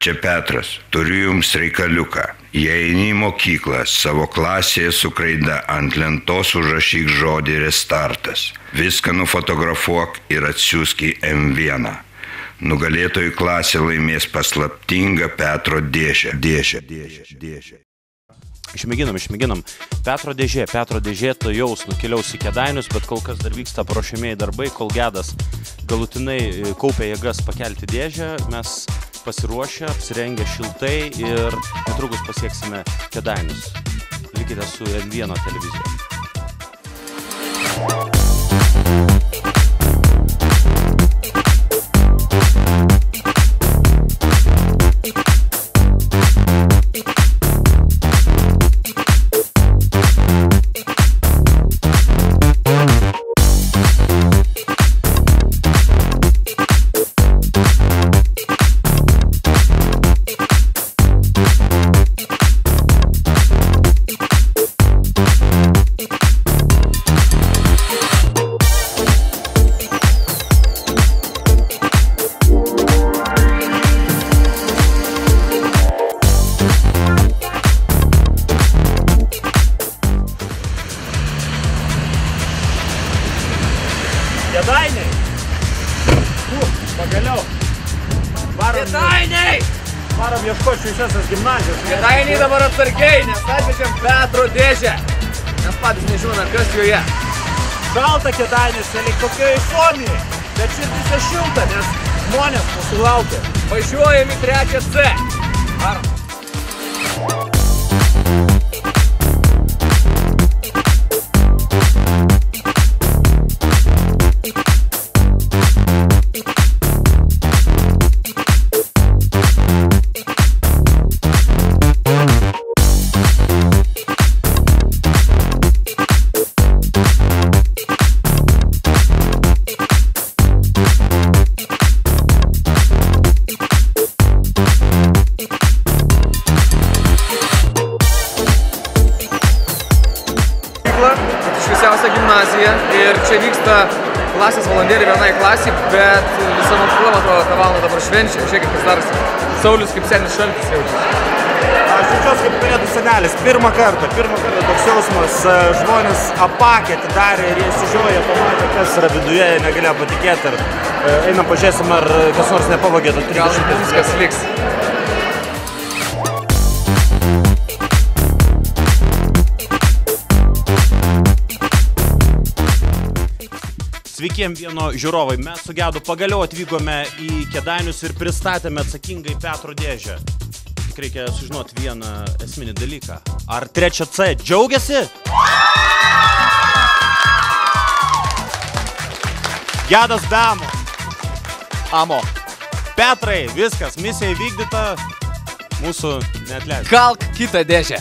Čia Petras, turiu jums reikaliuką. Jei eini į mokyklą, savo klasėje su kraida ant lentos užrašyk žodį restartas. Viską nufotografuok ir atsiųsk į M1. Nugalėtojų klasė laimės paslaptingą Petro dėžę. Išmėginam. Petro dėžė to jaus nukeliaus į Kėdainius, bet kol kas dar vyksta paruošiamieji darbai, kol Gedas galutinai kaupia jėgas pakelti dėžę. Mes pasiruošę, apsirengę šiltai ir netrukus pasieksime Kėdainius. Likite su M1 televizija. Kėdainiai! Pagaliau! Kėdainiai! Varom ieškoti šviesiosios gimnazijos. Kėdainiai dabar atsargiai, nes atvežėm Petro dėžę. Mes patys nežinome, kas joje. Šalta Kėdainiuose, lyg kokioje Suomijoje, bet širdise šilta, nes žmonės mūsų laukia. Važiuojam į 3C. Varom. Šviesiausia gimnazija ir čia vyksta klasės valandėlį vienai klasiai, bet visa mokykla, man atrodo, tą valandą dabar švenčia. Žiūrėkit, kas darosi. Saulius kaip senis šaltis jaučiasi. Aš jaučiuosi kaip kalėdų senelis. Pirmą kartą toks jausmas. Žmonės apakę atidarė ir jie išsižioja, pamatė, kas yra viduje, negalėjo patikėti. Einam pažiūrėsim, ar kas nors nepavogė. Gal viskas liks. Sveiki M1 žiūrovai, mes su Gedu pagaliau atvykome į Kėdainius ir pristatėme atsakingai Petro dėžę. Tik reikia sužinoti vieną esminį dalyką. Ar 3C džiaugiasi? Gedas be amo. Amo. Petrai, viskas, misija įvykdyta, mūsų neatleidžia. Kalk kitą dėžę.